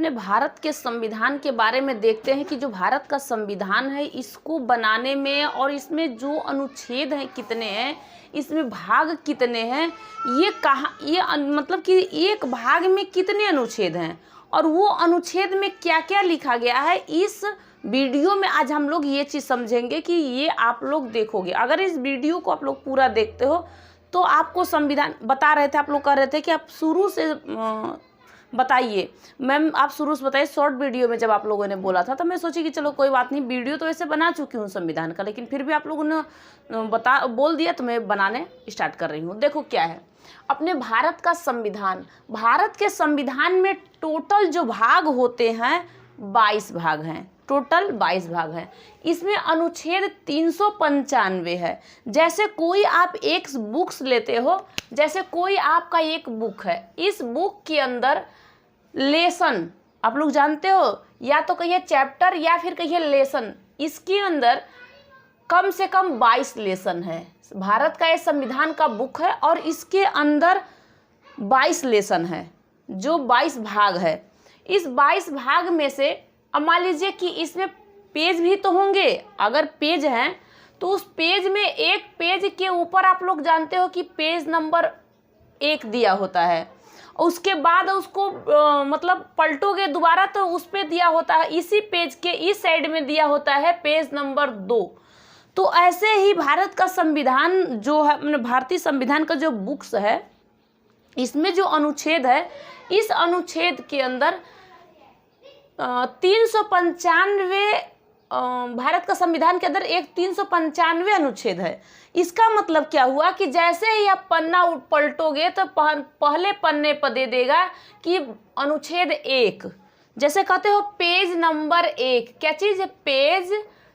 अपने भारत के संविधान के बारे में देखते हैं कि जो भारत का संविधान है इसको बनाने में और इसमें जो अनुच्छेद हैं कितने हैं, इसमें भाग कितने हैं, ये कहाँ, ये मतलब कि एक भाग में कितने अनुच्छेद हैं और वो अनुच्छेद में क्या क्या लिखा गया है, इस वीडियो में आज हम लोग ये चीज़ समझेंगे कि ये आप लोग देखोगे। अगर इस वीडियो को आप लोग पूरा देखते हो तो आपको संविधान बता रहे थे, आप लोग कह रहे थे कि आप शुरू से बताइए मैम, आप शुरू से बताइए। शॉर्ट वीडियो में जब आप लोगों ने बोला था तो मैं सोची कि चलो कोई बात नहीं, वीडियो तो वैसे बना चुकी हूँ संविधान का, लेकिन फिर भी आप लोगों ने बोल दिया तो मैं बनाने स्टार्ट कर रही हूँ। देखो क्या है अपने भारत का संविधान। भारत के संविधान में टोटल जो भाग होते हैं 22 भाग हैं, टोटल 22 भाग हैं। इसमें अनुच्छेद 395 है। जैसे कोई आप एक बुक्स लेते हो, जैसे कोई आपका एक बुक है, इस बुक के अंदर लेसन, आप लोग जानते हो, या तो कहिए चैप्टर या फिर कहिए लेसन, इसके अंदर कम से कम 22 लेसन है। भारत का ये संविधान का बुक है और इसके अंदर 22 लेसन है, जो 22 भाग है। इस 22 भाग में से अब मान लीजिए कि इसमें पेज भी तो होंगे, अगर पेज हैं तो उस पेज में एक पेज के ऊपर आप लोग जानते हो कि पेज नंबर 1 दिया होता है, उसके बाद उसको मतलब पलटोगे दोबारा तो उस पे दिया होता है, इसी पेज के इस साइड में दिया होता है पेज नंबर 2। तो ऐसे ही भारत का संविधान जो है, भारतीय संविधान का जो बुक्स है, इसमें जो अनुच्छेद है, इस अनुच्छेद के अंदर 395 भारत का संविधान के अंदर एक 395 अनुच्छेद है। इसका मतलब क्या हुआ कि जैसे ही आप पन्ना पलटोगे तो पहले पन्ने पर दे देगा कि अनुच्छेद 1, जैसे कहते हो पेज नंबर 1, क्या चीज़ है, पेज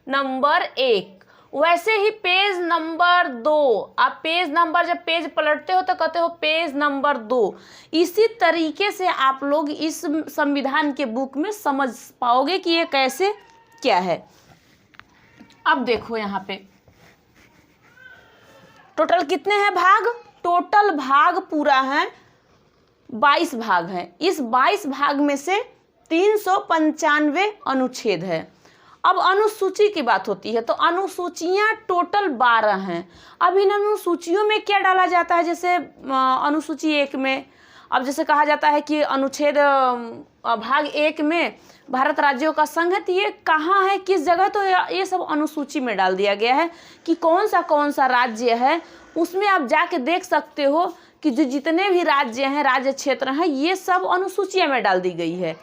नंबर 1। वैसे ही पेज नंबर 2, आप पेज नंबर जब पेज पलटते हो तो कहते हो पेज नंबर 2। इसी तरीके से आप लोग इस संविधान के बुक में समझ पाओगे कि ये कैसे क्या है। अब देखो यहाँ पे टोटल कितने हैं भाग, टोटल भाग पूरा है 22 भाग हैं। इस 22 भाग में से 395 अनुच्छेद है। अब अनुसूची की बात होती है तो अनुसूचियां टोटल 12 हैं। अब इन अनुसूचियों में क्या डाला जाता है, जैसे अनुसूची 1 में, अब जैसे कहा जाता है कि अनुच्छेद भाग 1 में भारत राज्यों का संघ है, तो ये कहाँ है, किस जगह, तो ये सब अनुसूची में डाल दिया गया है कि कौन सा राज्य है। उसमें आप जाके देख सकते हो कि जो जितने भी राज्य हैं, राज्य क्षेत्र हैं, ये सब अनुसूचियाँ में डाल दी गई है।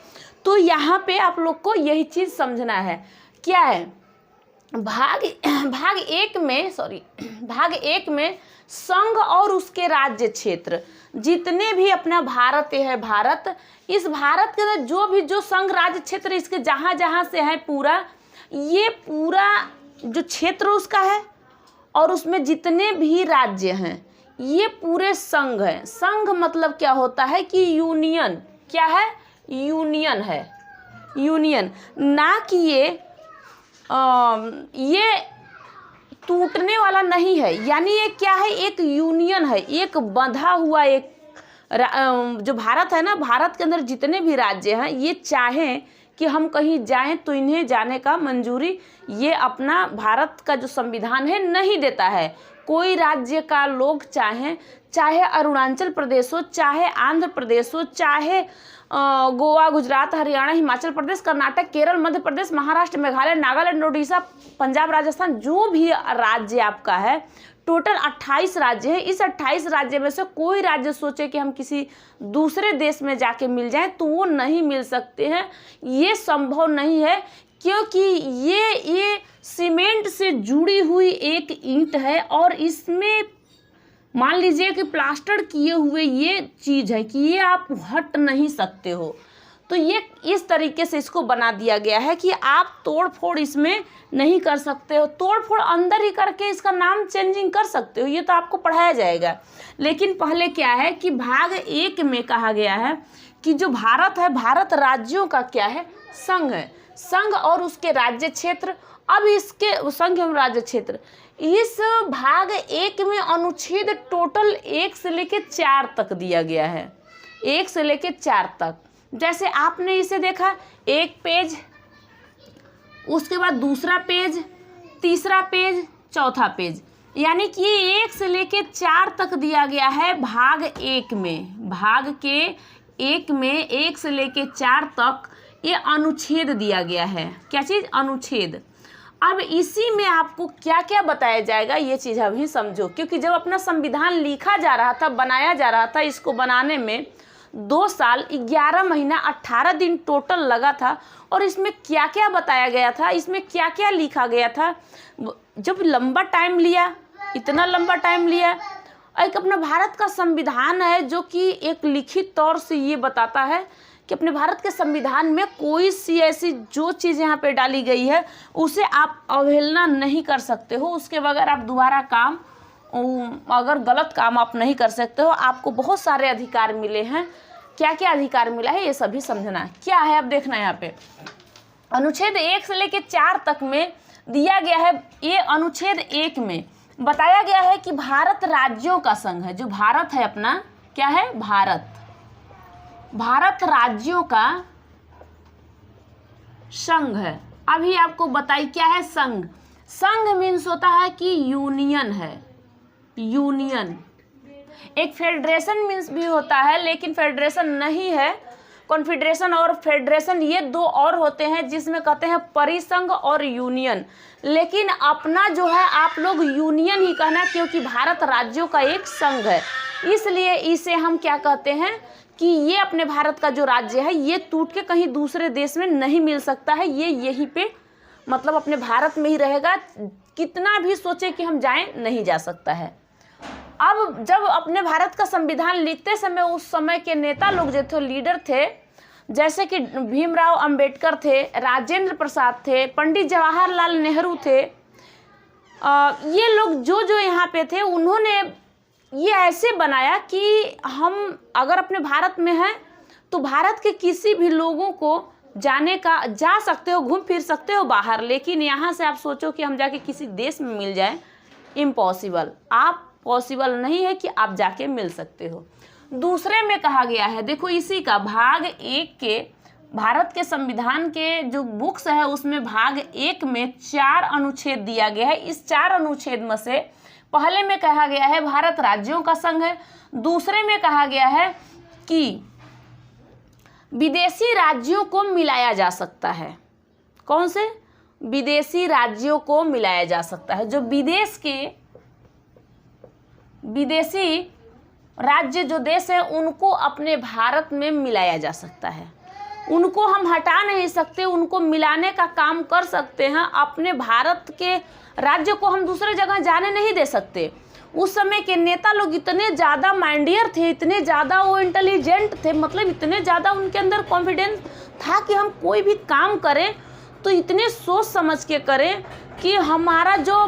तो यहाँ पे आप लोग को यही चीज़ समझना है, क्या है, भाग 1 में संघ और उसके राज्य क्षेत्र जितने भी अपना भारत है, भारत, इस भारत के अंदर जो संघ राज्य क्षेत्र इसके जहाँ से है पूरा, ये पूरा जो क्षेत्र उसका है और उसमें जितने भी राज्य हैं ये पूरे संघ है। संघ मतलब क्या होता है कि यूनियन, क्या है, यूनियन है, यूनियन, ना कि ये टूटने वाला नहीं है, यानी ये क्या है, एक यूनियन है, एक बंधा हुआ एक जो भारत है ना, भारत के अंदर जितने भी राज्य हैं ये चाहें कि हम कहीं जाएं तो इन्हें जाने का मंजूरी ये अपना भारत का जो संविधान है नहीं देता है। कोई राज्य का लोग चाहे अरुणाचल प्रदेश हो, चाहे आंध्र प्रदेश हो, चाहे गोवा, गुजरात, हरियाणा, हिमाचल प्रदेश, कर्नाटक, केरल, मध्य प्रदेश, महाराष्ट्र, मेघालय, नागालैंड, ओडिशा, पंजाब, राजस्थान, जो भी राज्य आपका है, टोटल 28 राज्य है। इस 28 राज्य में से कोई राज्य सोचे कि हम किसी दूसरे देश में जाके मिल जाएं तो वो नहीं मिल सकते हैं, ये संभव नहीं है, क्योंकि ये सीमेंट से जुड़ी हुई एक ईंट है और इसमें मान लीजिए कि प्लास्टर किए हुए ये चीज़ है कि ये आप हट नहीं सकते हो। तो ये इस तरीके से इसको बना दिया गया है कि आप तोड़ फोड़ इसमें नहीं कर सकते हो, तोड़ फोड़ अंदर ही करके इसका नाम चेंजिंग कर सकते हो, ये तो आपको पढ़ाया जाएगा। लेकिन पहले क्या है कि भाग 1 में कहा गया है कि जो भारत है, भारत राज्यों का क्या है, संघ है, संघ और उसके राज्य क्षेत्र। अब इसके संघ एवं राज्य क्षेत्र, इस भाग 1 में अनुच्छेद टोटल 1 से लेकर 4 तक दिया गया है, 1 से लेकर 4 तक। जैसे आपने इसे देखा, एक पेज, उसके बाद दूसरा पेज, तीसरा पेज, चौथा पेज, यानी कि ये 1 से लेके 4 तक दिया गया है भाग 1 में। भाग के 1 में 1 से लेके 4 तक ये अनुच्छेद दिया गया है। क्या चीज़? अनुच्छेद। अब इसी में आपको क्या क्या बताया जाएगा ये चीज़ अभी समझो, क्योंकि जब अपना संविधान लिखा जा रहा था, बनाया जा रहा था, इसको बनाने में 2 साल 11 महीना 18 दिन टोटल लगा था। और इसमें क्या क्या बताया गया था, इसमें क्या क्या लिखा गया था, जब लंबा टाइम लिया, इतना लंबा टाइम लिया। एक अपना भारत का संविधान है जो कि एक लिखित तौर से ये बताता है कि अपने भारत के संविधान में कोई सी ऐसी जो चीज़ यहाँ पे डाली गई है उसे आप अवहेलना नहीं कर सकते हो, उसके बगैर आप दोबारा काम, अगर गलत काम आप नहीं कर सकते हो। आपको बहुत सारे अधिकार मिले हैं। क्या क्या अधिकार मिला है ये सभी समझना है। क्या है अब देखना, यहाँ पे अनुच्छेद 1 से लेके 4 तक में दिया गया है। ये अनुच्छेद 1 में बताया गया है कि भारत राज्यों का संघ है। जो भारत है अपना, क्या है? भारत, भारत राज्यों का संघ है। अभी आपको बताइए क्या है संघ। संघ मीन्स होता है कि यूनियन है, यूनियन। एक फेडरेशन मीन्स भी होता है, लेकिन फेडरेशन नहीं है। कॉन्फेडरेशन और फेडरेशन ये 2 और होते हैं, जिसमें कहते हैं परिसंघ और यूनियन। लेकिन अपना जो है आप लोग यूनियन ही कहना, क्योंकि भारत राज्यों का एक संघ है, इसलिए इसे हम क्या कहते हैं कि ये अपने भारत का जो राज्य है ये टूट के कहीं दूसरे देश में नहीं मिल सकता है। ये यहीं पे मतलब अपने भारत में ही रहेगा, कितना भी सोचे कि हम जाएं नहीं जा सकता है। अब जब अपने भारत का संविधान लिखते समय उस समय के नेता लोग जो थे, लीडर थे, जैसे कि भीमराव अंबेडकर थे, राजेंद्र प्रसाद थे, पंडित जवाहरलाल नेहरू थे, ये लोग जो जो यहाँ पे थे, उन्होंने ये ऐसे बनाया कि हम अगर अपने भारत में हैं तो भारत के किसी भी लोगों को जा सकते हो, घूम फिर सकते हो बाहर, लेकिन यहाँ से आप सोचो कि हम जाके किसी देश में मिल जाए, इम्पॉसिबल। आप पॉसिबल नहीं है कि आप जाके मिल सकते हो। दूसरे में कहा गया है, देखो इसी का भाग 1 के भारत के संविधान के जो बुक्स है उसमें भाग 1 में 4 अनुच्छेद दिया गया है। इस 4 अनुच्छेद में से पहले में कहा गया है भारत राज्यों का संघ है। दूसरे में कहा गया है कि विदेशी राज्यों को मिलाया जा सकता है। कौन से? विदेशी राज्यों को मिलाया जा सकता है। जो विदेशी राज्य जो देश है उनको अपने भारत में मिलाया जा सकता है। उनको हम हटा नहीं सकते, उनको मिलाने का काम कर सकते हैं। अपने भारत के राज्य को हम दूसरे जगह जाने नहीं दे सकते। उस समय के नेता लोग इतने ज़्यादा माइंडियर थे, इतने ज़्यादा वो इंटेलिजेंट थे, मतलब इतने ज़्यादा उनके अंदर कॉन्फिडेंस था कि हम कोई भी काम करें तो इतने सोच समझ के करें कि हमारा जो,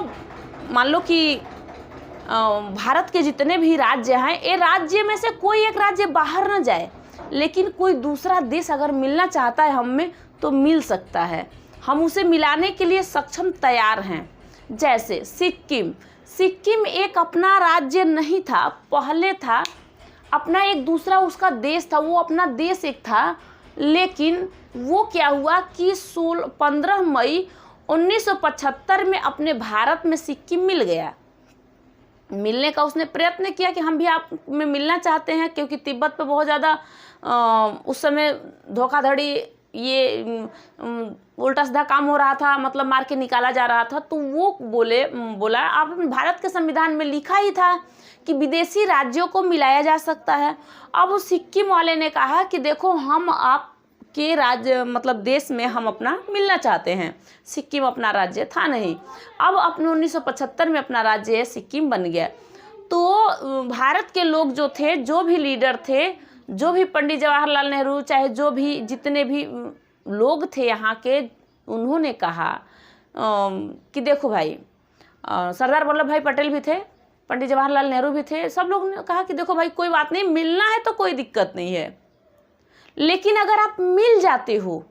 मान लो कि भारत के जितने भी राज्य हैं, ये राज्य में से कोई एक राज्य बाहर ना जाए, लेकिन कोई दूसरा देश अगर मिलना चाहता है हम में तो मिल सकता है। हम उसे मिलाने के लिए सक्षम तैयार हैं। जैसे सिक्किम एक अपना राज्य नहीं था, पहले था अपना एक दूसरा उसका देश था, वो अपना देश एक था, लेकिन वो क्या हुआ कि 15 मई 1975 में अपने भारत में सिक्किम मिल गया। मिलने का उसने प्रयत्न किया कि हम भी आप में मिलना चाहते हैं, क्योंकि तिब्बत पे बहुत ज़्यादा उस समय धोखाधड़ी, ये उल्टा सीधा काम हो रहा था, मतलब मार के निकाला जा रहा था। तो वो बोला आप भारत के संविधान में लिखा ही था कि विदेशी राज्यों को मिलाया जा सकता है। अब उस सिक्किम वाले ने कहा कि देखो हम आपके राज्य मतलब देश में हम अपना मिलना चाहते हैं। सिक्किम अपना राज्य था नहीं, अब अपने 1975 में अपना राज्य सिक्किम बन गया। तो भारत के लोग जो थे, जो भी लीडर थे, जो भी पंडित जवाहरलाल नेहरू, चाहे जो भी जितने भी लोग थे यहाँ के, उन्होंने कहा कि देखो भाई, सरदार वल्लभ भाई पटेल भी थे, पंडित जवाहरलाल नेहरू भी थे, सब लोग ने कहा कि देखो भाई कोई बात नहीं, मिलना है तो कोई दिक्कत नहीं है, लेकिन अगर आप मिल जाते हो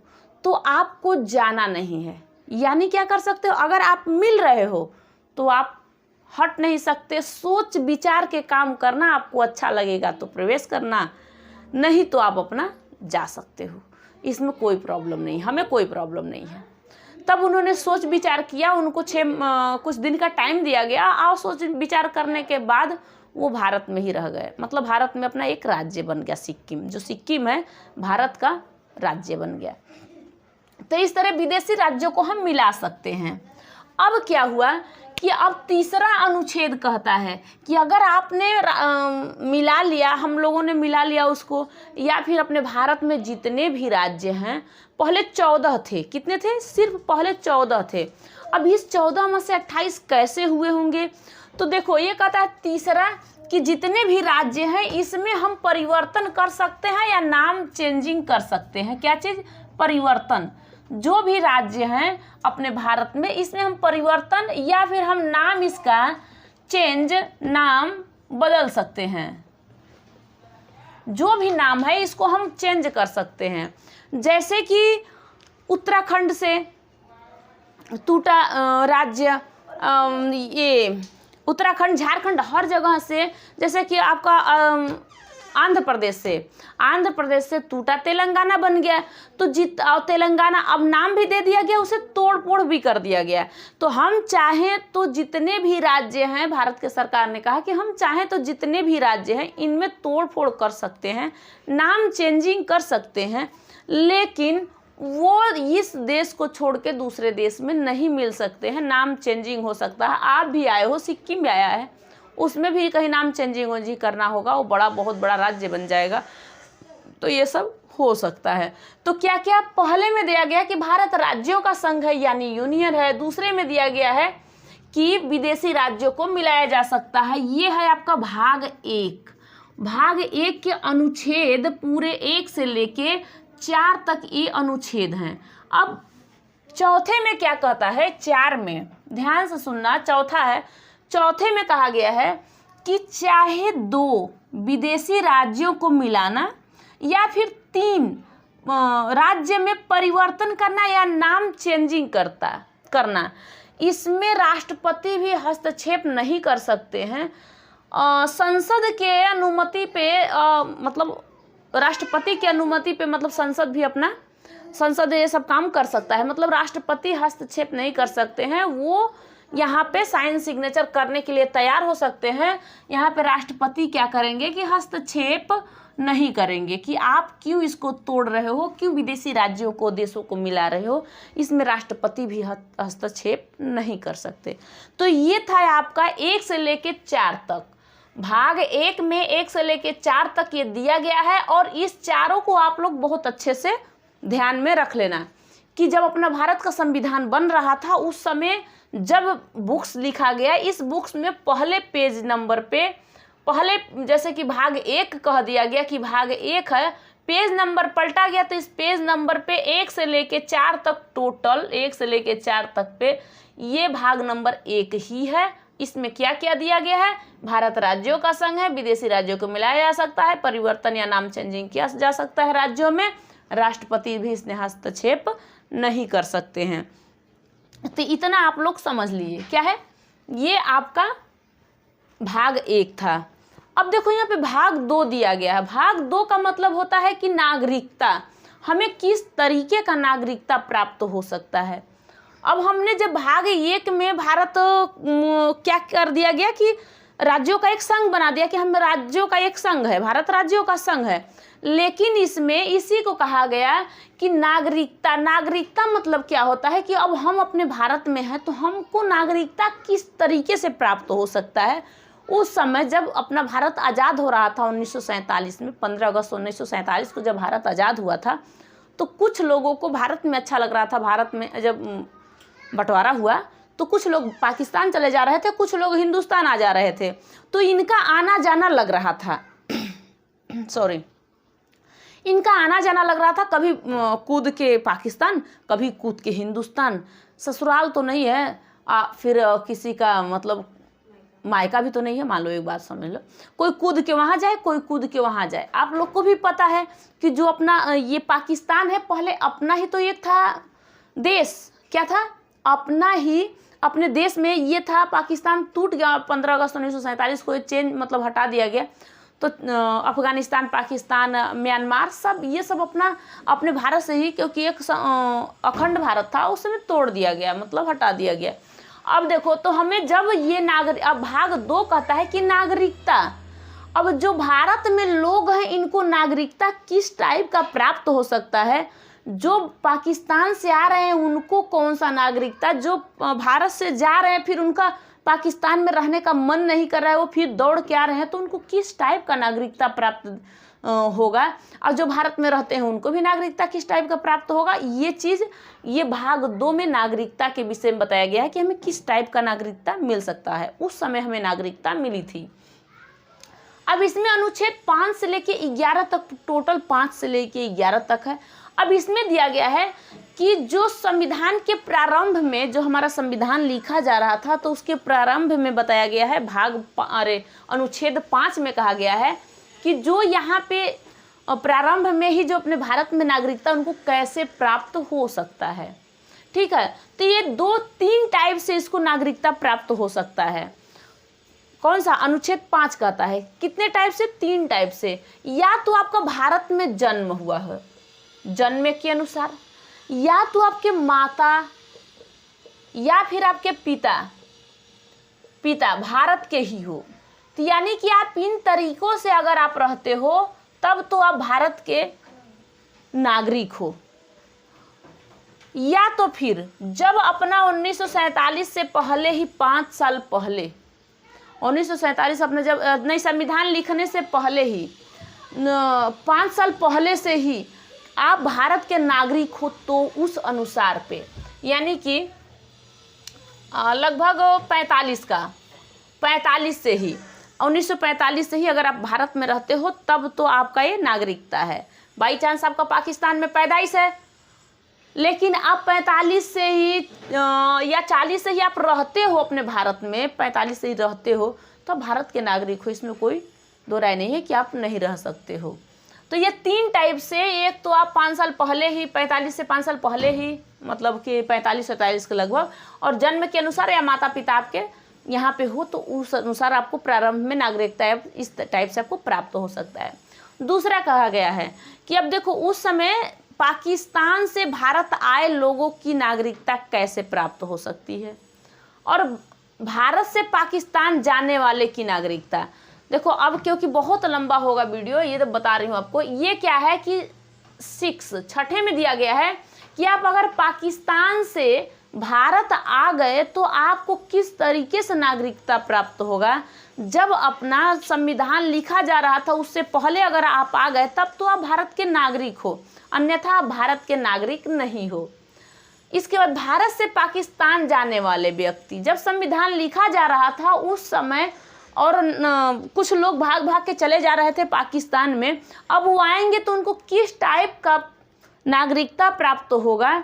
तो आपको जाना नहीं है। यानी क्या कर सकते हो, अगर आप मिल रहे हो तो आप हट नहीं सकते। सोच विचार के काम करना, आपको अच्छा लगेगा तो प्रवेश करना, नहीं तो आप अपना जा सकते हो, इसमें कोई प्रॉब्लम नहीं, हमें कोई प्रॉब्लम नहीं है। तब उन्होंने सोच विचार किया, उनको कुछ दिन का टाइम दिया गया और सोच विचार करने के बाद वो भारत में ही रह गए। मतलब भारत में अपना एक राज्य बन गया सिक्किम, जो सिक्किम है भारत का राज्य बन गया। तो इस तरह विदेशी राज्यों को हम मिला सकते हैं। अब क्या हुआ कि अब तीसरा अनुच्छेद कहता है कि अगर आपने मिला लिया, हम लोगों ने मिला लिया उसको, या फिर अपने भारत में जितने भी राज्य हैं, पहले 14 थे, कितने थे? सिर्फ पहले 14 थे। अब इस 14 में से 28 कैसे हुए होंगे? तो देखो ये कहता है तीसरा कि जितने भी राज्य हैं इसमें हम परिवर्तन कर सकते हैं या नाम चेंजिंग कर सकते हैं। क्या चीज़? परिवर्तन। जो भी राज्य हैं अपने भारत में, इसमें हम परिवर्तन या फिर हम नाम इसका चेंज, नाम बदल सकते हैं। जो भी नाम है इसको हम चेंज कर सकते हैं। जैसे कि उत्तराखंड से टूटा राज्य, ये उत्तराखंड, झारखंड, हर जगह से, जैसे कि आपका आंध्र प्रदेश से टूटा तेलंगाना बन गया। तो तेलंगाना अब नाम भी दे दिया गया, उसे तोड़ फोड़ भी कर दिया गया। तो हम चाहें तो जितने भी राज्य हैं, भारत के सरकार ने कहा कि हम चाहें तो जितने भी राज्य हैं इनमें तोड़ फोड़ कर सकते हैं, नाम चेंजिंग कर सकते हैं, लेकिन वो इस देश को छोड़ के दूसरे देश में नहीं मिल सकते हैं। नाम चेंजिंग हो सकता है। आप भी आए हो, सिक्किम भी आया है, उसमें भी कहीं नाम चेंजिंग करना होगा, वो बहुत बड़ा राज्य बन जाएगा। तो ये सब हो सकता है। तो क्या क्या पहले में दिया गया कि भारत राज्यों का संघ है यानी यूनियन है, दूसरे में दिया गया है कि विदेशी राज्यों को मिलाया जा सकता है। ये है आपका भाग 1। भाग 1 के अनुच्छेद पूरे 1 से लेके 4 तक ये अनुच्छेद हैं। अब चौथे में क्या कहता है? 4 में ध्यान से सुनना, चौथा है। चौथे में कहा गया है कि चाहे 2 विदेशी राज्यों को मिलाना या फिर 3 राज्य में परिवर्तन करना या नाम चेंजिंग करना, इसमें राष्ट्रपति भी हस्तक्षेप नहीं कर सकते हैं। संसद के अनुमति पे मतलब राष्ट्रपति की अनुमति पे, मतलब संसद ये सब काम कर सकता है। मतलब राष्ट्रपति हस्तक्षेप नहीं कर सकते हैं, वो यहाँ पे साइन सिग्नेचर करने के लिए तैयार हो सकते हैं। यहाँ पे राष्ट्रपति क्या करेंगे कि हस्तक्षेप नहीं करेंगे कि आप क्यों इसको तोड़ रहे हो, क्यों विदेशी राज्यों को, देशों को मिला रहे हो। इसमें राष्ट्रपति भी हस्तक्षेप नहीं कर सकते। तो ये था आपका 1 से लेके 4 तक। भाग 1 में 1 से लेके 4 तक ये दिया गया है। और इस चारों को आप लोग बहुत अच्छे से ध्यान में रख लेना कि जब अपना भारत का संविधान बन रहा था उस समय जब बुक्स लिखा गया, इस बुक्स में पहले पेज नंबर पे जैसे कि भाग 1 कह दिया गया कि भाग 1 है, पेज नंबर पलटा गया तो इस पेज नंबर पे 1 से लेके 4 तक, टोटल 1 से लेके 4 तक पे ये भाग नंबर 1 ही है। इसमें क्या क्या दिया गया है? भारत राज्यों का संघ है, विदेशी राज्यों को मिलाया जा सकता है, परिवर्तन या नाम चेंजिंग किया जा सकता है राज्यों में, राष्ट्रपति भी इसमें हस्तक्षेप नहीं कर सकते हैं। तो इतना आप लोग समझ लिए। क्या है? ये आपका भाग 1 था। अब देखो यहाँ पे भाग 2 दिया गया है। भाग 2 का मतलब होता है कि नागरिकता, हमें किस तरीके का नागरिकता प्राप्त हो सकता है। अब हमने जब भाग 1 में भारत क्या कर दिया गया कि राज्यों का एक संघ बना दिया कि हम राज्यों का एक संघ है, भारत राज्यों का संघ है। लेकिन इसमें इसी को कहा गया कि नागरिकता मतलब क्या होता है कि अब हम अपने भारत में हैं तो हमको नागरिकता किस तरीके से प्राप्त हो सकता है। उस समय जब अपना भारत आज़ाद हो रहा था 1947 में, 15 अगस्त 1947 को जब भारत आज़ाद हुआ था, तो कुछ लोगों को भारत में अच्छा लग रहा था। भारत में जब बंटवारा हुआ तो कुछ लोग पाकिस्तान चले जा रहे थे, कुछ लोग हिंदुस्तान आ जा रहे थे। तो इनका आना जाना लग रहा था इनका आना जाना लग रहा था, कभी कूद के पाकिस्तान, कभी कूद के हिंदुस्तान। ससुराल तो नहीं है, फिर किसी का मतलब मायका भी तो नहीं है। मान लो एक बात समझ लो, कोई कूद के वहाँ जाए, कोई कूद के वहाँ जाए। आप लोग को भी पता है कि जो अपना ये पाकिस्तान है, पहले अपना ही तो एक था देश। क्या था? अपना ही, अपने देश में ये था। पाकिस्तान टूट गया 15 अगस्त 1947 को, चेंज मतलब हटा दिया गया। तो अफगानिस्तान, पाकिस्तान, म्यांमार, सब ये सब अपने भारत से ही, क्योंकि एक अखंड भारत था उस समय तोड़ दिया गया, मतलब हटा दिया गया। अब देखो, तो हमें जब ये अब भाग 2 कहता है कि नागरिकता, अब जो भारत में लोग हैं इनको नागरिकता किस टाइप का प्राप्त हो सकता है। जो पाकिस्तान से आ रहे हैं उनको कौन सा नागरिकता, जो भारत से जा रहे हैं फिर उनका पाकिस्तान में रहने का मन नहीं कर रहा है, वो फिर दौड़ के आ रहे हैं, तो उनको किस टाइप का नागरिकता प्राप्त होगा। और जो भारत में रहते हैं उनको भी नागरिकता किस टाइप का प्राप्त होगा। ये चीज़ ये भाग 2 में नागरिकता के विषय में बताया गया है कि हमें किस टाइप का नागरिकता मिल सकता है। उस समय हमें नागरिकता मिली थी। अब इसमें अनुच्छेद 5 से लेके 11 तक, टोटल 5 से लेके 11 तक है। अब इसमें दिया गया है कि जो संविधान के प्रारंभ में, जो हमारा संविधान लिखा जा रहा था, तो उसके प्रारंभ में बताया गया है अनुच्छेद 5 में कहा गया है कि जो यहाँ पे प्रारंभ में ही जो अपने भारत में नागरिकता उनको कैसे प्राप्त हो सकता है। ठीक है, तो ये 2-3 टाइप से इसको नागरिकता प्राप्त हो सकता है। कौन सा? अनुच्छेद 5 कहता है कितने टाइप से? 3 टाइप से। या तो आपका भारत में जन्म हुआ है, जन्म के अनुसार, या तो आपके माता या फिर आपके पिता भारत के ही हो, तो यानी कि आप इन तरीकों से अगर आप रहते हो तब तो आप भारत के नागरिक हो। या तो फिर जब अपना 1947 से पहले ही 5 साल पहले, 1947 अपने जब नई संविधान लिखने से पहले ही 5 साल पहले से ही आप भारत के नागरिक हो, तो उस अनुसार पे, यानी कि लगभग 45 से ही 1945 से ही अगर आप भारत में रहते हो तब तो आपका ये नागरिकता है। बाई चांस आपका पाकिस्तान में पैदाइश है, लेकिन आप 45 से ही या 40 से ही आप रहते हो अपने भारत में, 45 से ही रहते हो, तो भारत के नागरिक हो। इसमें कोई दो राय नहीं है कि आप नहीं रह सकते हो। तो ये 3 टाइप से, एक तो आप 5 साल पहले ही, 45 से 5 साल पहले ही, मतलब कि 45-47 के लगभग, और जन्म के अनुसार या माता पिता आपके यहाँ पे हो, तो उस अनुसार आपको प्रारंभ में नागरिकता इस टाइप से आपको प्राप्त हो सकता है। दूसरा कहा गया है कि अब देखो, उस समय पाकिस्तान से भारत आए लोगों की नागरिकता कैसे प्राप्त हो सकती है, और भारत से पाकिस्तान जाने वाले की नागरिकता। देखो अब क्योंकि बहुत लंबा होगा वीडियो, ये तो बता रही हूँ आपको। ये क्या है कि 6 में दिया गया है कि आप अगर पाकिस्तान से भारत आ गए तो आपको किस तरीके से नागरिकता प्राप्त होगा। जब अपना संविधान लिखा जा रहा था उससे पहले अगर आप आ गए तब तो आप भारत के नागरिक हो, अन्यथा आप भारत के नागरिक नहीं हो। इसके बाद भारत से पाकिस्तान जाने वाले व्यक्ति, जब संविधान लिखा जा रहा था उस समय, और कुछ लोग भाग भाग के चले जा रहे थे पाकिस्तान में, अब वो आएंगे तो उनको किस टाइप का नागरिकता प्राप्त होगा।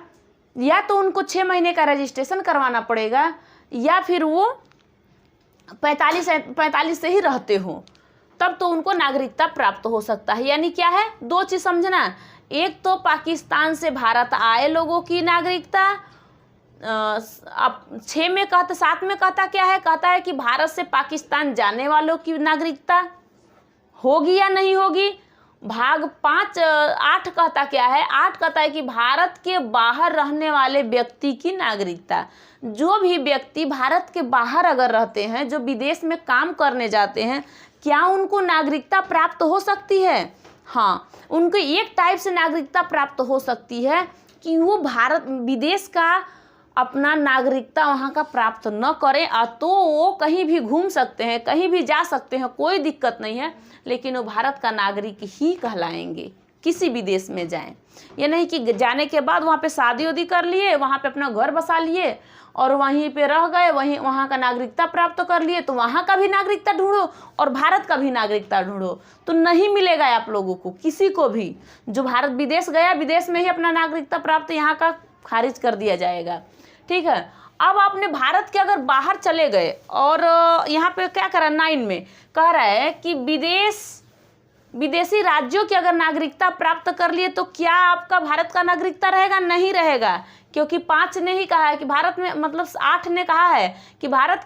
या तो उनको 6 महीने का रजिस्ट्रेशन करवाना पड़ेगा, या फिर वो 45 से ही रहते हो, तब तो उनको नागरिकता प्राप्त हो सकता है। यानी क्या है, 2 चीज़ समझना। एक तो पाकिस्तान से भारत आए लोगों की नागरिकता, अब 6 में कहता, 7 में कहता क्या है, कहता है कि भारत से पाकिस्तान जाने वालों की नागरिकता होगी या नहीं होगी। भाग 8 कहता क्या है, 8 कहता है कि भारत के बाहर रहने वाले व्यक्ति की नागरिकता। जो भी व्यक्ति भारत के बाहर अगर रहते हैं, जो विदेश में काम करने जाते हैं, क्या उनको नागरिकता प्राप्त हो सकती है? हाँ, उनको एक टाइप से नागरिकता प्राप्त हो सकती है कि वो भारत विदेश का अपना नागरिकता वहाँ का प्राप्त न करें, तो वो कहीं भी घूम सकते हैं, कहीं भी जा सकते हैं, कोई दिक्कत नहीं है, लेकिन वो भारत का नागरिक ही कहलाएंगे, किसी भी देश में जाएं। ये नहीं कि जाने के बाद वहाँ पे शादी उदी कर लिए, वहाँ पे अपना घर बसा लिए और वहीं पे रह गए, वहाँ का नागरिकता प्राप्त कर लिए, तो वहाँ का भी नागरिकता ढूंढो और भारत का भी नागरिकता ढूंढो, तो नहीं मिलेगा आप लोगों को, किसी को भी। जो भारत विदेश गया, विदेश में ही अपना नागरिकता प्राप्त यहाँ का खारिज कर दिया जाएगा। ठीक है, अब आपने भारत के अगर बाहर चले गए, और यहाँ पे क्या करा, 9 में कह रहा है कि विदेशी राज्यों की अगर नागरिकता प्राप्त कर लिए तो क्या आपका भारत का नागरिकता रहेगा? नहीं रहेगा, क्योंकि 5 ने ही कहा है कि भारत में, मतलब 8 ने कहा है कि भारत